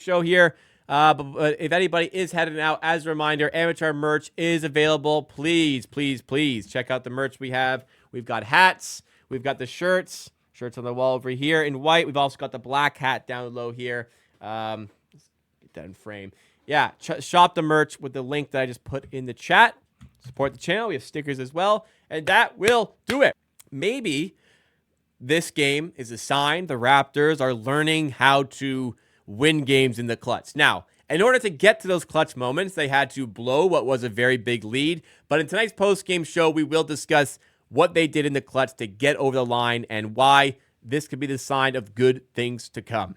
show here. But if anybody is heading out, as a reminder, amateur merch is available. Please, please, please check out the merch we have. We've got hats. We've got the shirts. Shirts on the wall over here in white. We've also got the black hat down low here. Let's get that in frame. Yeah, shop the merch with the link that I just put in the chat. Support the channel. We have stickers as well. And that will do it. Maybe this game is a sign the Raptors are learning how to win games in the clutch. Now, in order to get to those clutch moments, they had to blow what was a very big lead. But in tonight's post-game show, we will discuss what they did in the clutch to get over the line and why this could be the sign of good things to come.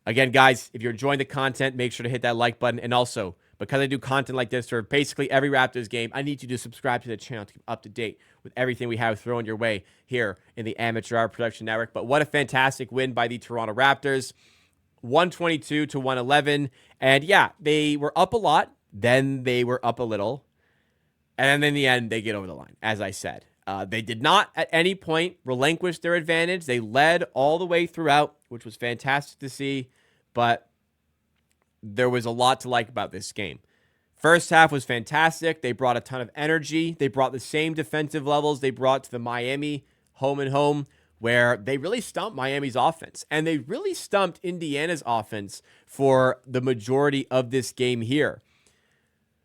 Again, guys, if you're enjoying the content, make sure to hit that like button. And also, because I do content like this for basically every Raptors game, I need you to subscribe to the channel to keep up to date with everything we have thrown your way here in the Amateur Hour Production Network. But what a fantastic win by the Toronto Raptors. 122 to 111. And yeah, they were up a lot. Then they were up a little. And then in the end, they get over the line, as I said. They did not at any point relinquish their advantage. They led all the way throughout, which was fantastic to see. But there was a lot to like about this game. First half was fantastic. They brought a ton of energy. They brought the same defensive levels they brought to the Miami home and home, where they really stumped Miami's offense. And they really stumped Indiana's offense for the majority of this game here.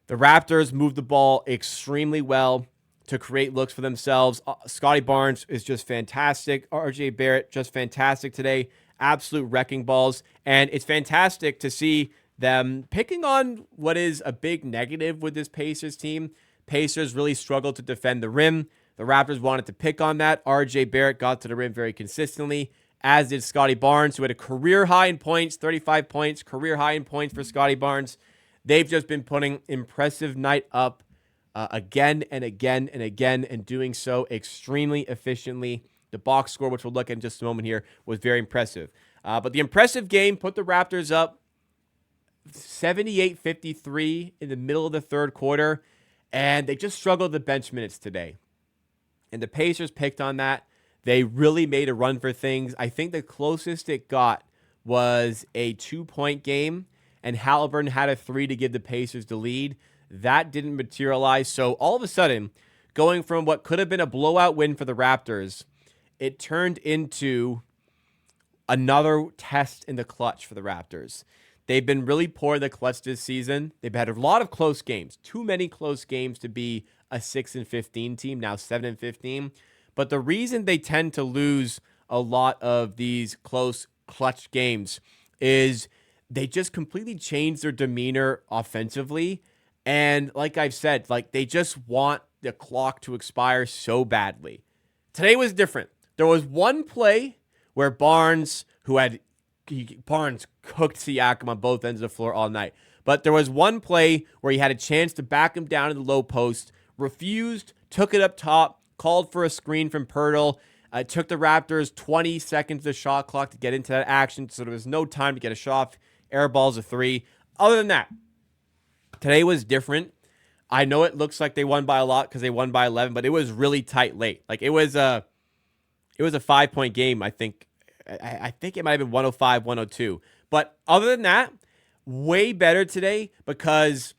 The Raptors moved the ball extremely well to create looks for themselves. Scottie Barnes is just fantastic. RJ Barrett, just fantastic today. Absolute wrecking balls. And it's fantastic to see them picking on what is a big negative with this Pacers team. Pacers really struggled to defend the rim. The Raptors wanted to pick on that. RJ Barrett got to the rim very consistently, as did Scottie Barnes, who had a career high in points, 35 points, career high in points for Scottie Barnes. They've just been putting impressive night up again and again and again, and doing so extremely efficiently. The box score, which we'll look at in just a moment here, was very impressive. But the impressive game put the Raptors up 78-53 in the middle of the third quarter, and they just struggled the bench minutes today. And the Pacers picked on that. They really made a run for things. I think the closest it got was a 2-point game, and Halliburton had a 3 to give the Pacers the lead. That didn't materialize. So all of a sudden, going from what could have been a blowout win for the Raptors, it turned into another test in the clutch for the Raptors. They've been really poor in the clutch this season. They've had a lot of close games, too many close games to be a 6-15 team, now 7-15. But the reason they tend to lose a lot of these close clutch games is they just completely change their demeanor offensively. And like I've said, like they just want the clock to expire so badly. Today was different. There was one play where Barnes cooked Siakam on both ends of the floor all night. But there was one play where he had a chance to back him down in the low post, refused, took it up top, called for a screen from Pirtle. It took the Raptors 20 seconds of the shot clock to get into that action, so there was no time to get a shot. Airballs a 3. Other than that, today was different. I know it looks like they won by a lot because they won by 11, but it was really tight late. Like it was a 5-point game, I think. I think it might have been 105-102. But other than that, way better today because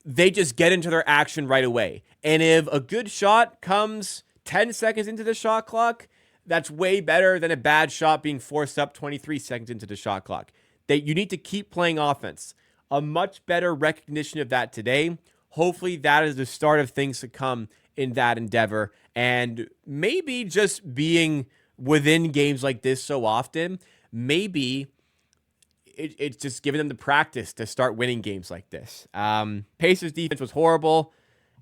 they just get into their action right away. And if a good shot comes 10 seconds into the shot clock, that's way better than a bad shot being forced up 23 seconds into the shot clock. You need to keep playing offense. A much better recognition of that today. Hopefully that is the start of things to come in that endeavor. And maybe just being within games like this so often, maybe it's just giving them the practice to start winning games like this. Pacers defense was horrible.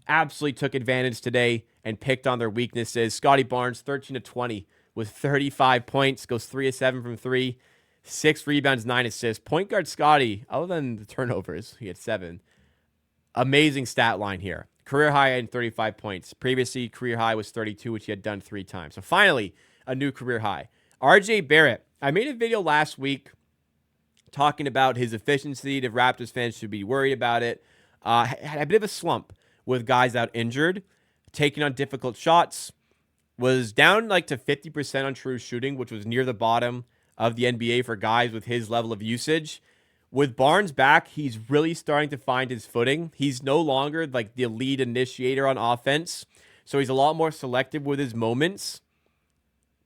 Absolutely took advantage today and picked on their weaknesses. Scottie Barnes, 13-20 with 35 points, goes 3-7 from 3, 6 rebounds, 9 assists. Point guard Scottie, other than the turnovers, he had 7. Amazing stat line here. Career high in 35 points. Previously, career high was 32, which he had done 3 times. So finally, a new career high. RJ Barrett, I made a video last week talking about his efficiency. The Raptors fans should be worried about it. Had a bit of a slump with guys out injured, taking on difficult shots. was down like to 50% on true shooting, which was near the bottom of the NBA for guys with his level of usage. With Barnes back, he's really starting to find his footing. He's no longer like the lead initiator on offense, so he's a lot more selective with his moments,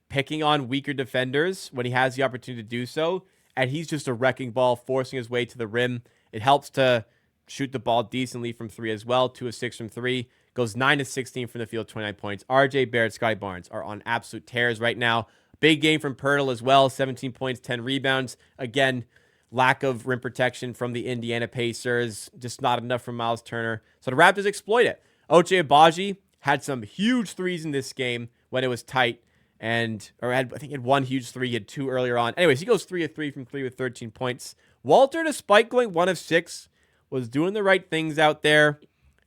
picking on weaker defenders when he has the opportunity to do so, and he's just a wrecking ball, forcing his way to the rim. It helps to shoot the ball decently from three as well, 2 of 6 from three, goes 9 of 16 from the field, 29 points. RJ Barrett, Scottie Barnes are on absolute tears right now. Big game from Pirtle as well, 17 points, 10 rebounds. Again, lack of rim protection from the Indiana Pacers, just not enough from Miles Turner. So the Raptors exploit it. Ochai Agbaji had some huge threes in this game when it was tight, I think he had one huge three. He had two earlier on. Anyways, he goes 3 of 3 from three with 13 points. Walter, despite going 1 of 6, was doing the right things out there,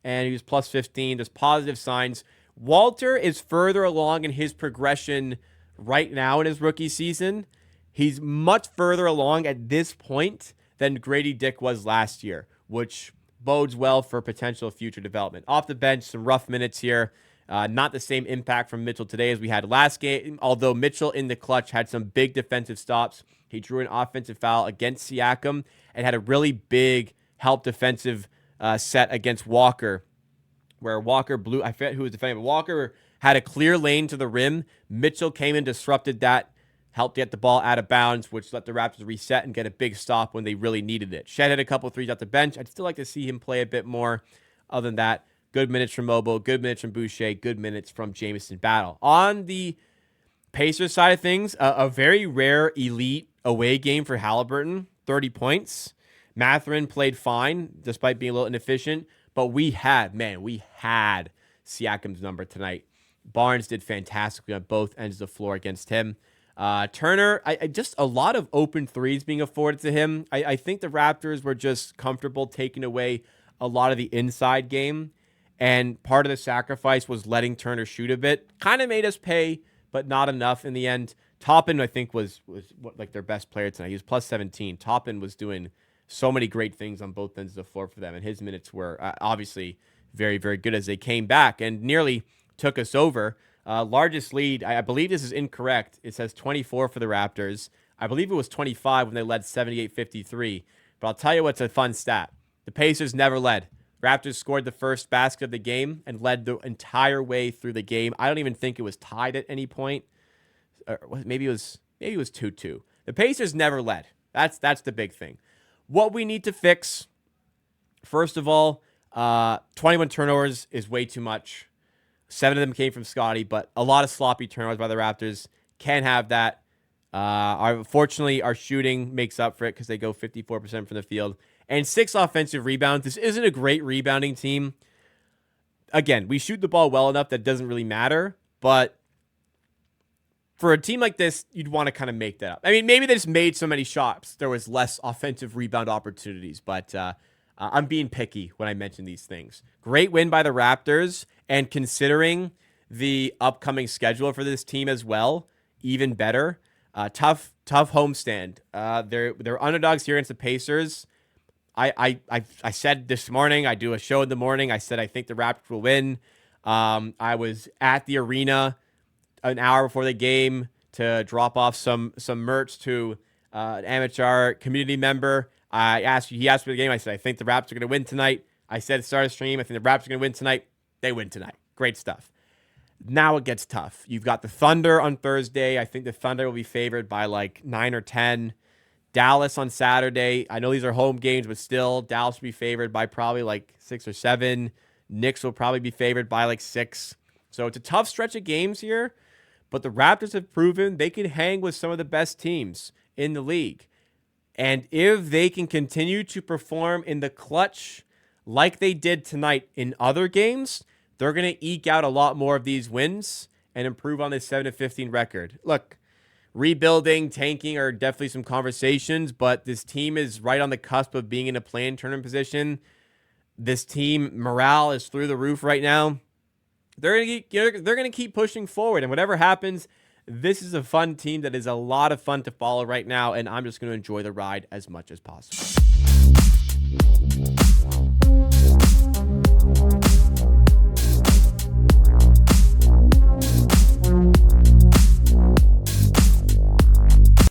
and he was plus 15. There's positive signs. Walter is further along in his progression right now in his rookie season. He's much further along at this point than Grady Dick was last year, which bodes well for potential future development. Off the bench, some rough minutes here. Not the same impact from Mitchell today as we had last game, although Mitchell in the clutch had some big defensive stops. He drew an offensive foul against Siakam and had a really big help defensive set against Walker, where Walker blew, I forget who was defending, but Walker had a clear lane to the rim. Mitchell came in, disrupted that, helped get the ball out of bounds, which let the Raptors reset and get a big stop when they really needed it. Shed had a couple threes off the bench. I'd still like to see him play a bit more. Other than that, good minutes from Mobile, good minutes from Boucher, good minutes from Jamison Battle. On the Pacers side of things, a very rare elite away game for Halliburton, 30 points. Mathurin played fine, despite being a little inefficient, but we had Siakam's number tonight. Barnes did fantastically on both ends of the floor against him. Turner, just a lot of open threes being afforded to him. I think the Raptors were just comfortable taking away a lot of the inside game, and part of the sacrifice was letting Turner shoot a bit. Kind of made us pay, but not enough in the end. Toppin, I think, was like their best player tonight. He was plus 17. Toppin was doing so many great things on both ends of the floor for them, and his minutes were obviously very, very good as they came back and nearly took us over. Largest lead, I believe this is incorrect. It says 24 for the Raptors. I believe it was 25 when they led 78-53. But I'll tell you what's a fun stat. The Pacers never led. Raptors scored the first basket of the game and led the entire way through the game. I don't even think it was tied at any point. Or maybe it was 2-2. The Pacers never led. That's the big thing. What we need to fix, first of all, 21 turnovers is way too much. 7 of them came from Scottie, but a lot of sloppy turnovers by the Raptors. Can't have that. Fortunately, our shooting makes up for it because they go 54% from the field. And 6 offensive rebounds. This isn't a great rebounding team. Again, we shoot the ball well enough that doesn't really matter, but for a team like this, you'd want to kind of make that up. I mean, maybe they just made so many shots, there was less offensive rebound opportunities, but I'm being picky when I mention these things. Great win by the Raptors, and considering the upcoming schedule for this team as well, even better. Tough homestand. They're underdogs here against the Pacers. I said this morning, I do a show in the morning, I said I think the Raptors will win. I was at the arena an hour before the game to drop off some merch to an amateur community member. He asked me for the game. I said, I think the Raptors are going to win tonight. I said at the start of the stream, I think the Raptors are going to win tonight. They win tonight. Great stuff. Now it gets tough. You've got the Thunder on Thursday. I think the Thunder will be favored by like 9 or 10. Dallas on Saturday. I know these are home games, but still, Dallas will be favored by probably like 6 or 7. Knicks will probably be favored by like 6. So it's a tough stretch of games here, but the Raptors have proven they can hang with some of the best teams in the league. And if they can continue to perform in the clutch like they did tonight in other games, they're going to eke out a lot more of these wins and improve on this 7-15 record. Look, rebuilding, tanking are definitely some conversations, but this team is right on the cusp of being in a play-in tournament position. This team morale is through the roof right now. They're going to keep pushing forward, and whatever happens, this is a fun team that is a lot of fun to follow right now, and I'm just going to enjoy the ride as much as possible.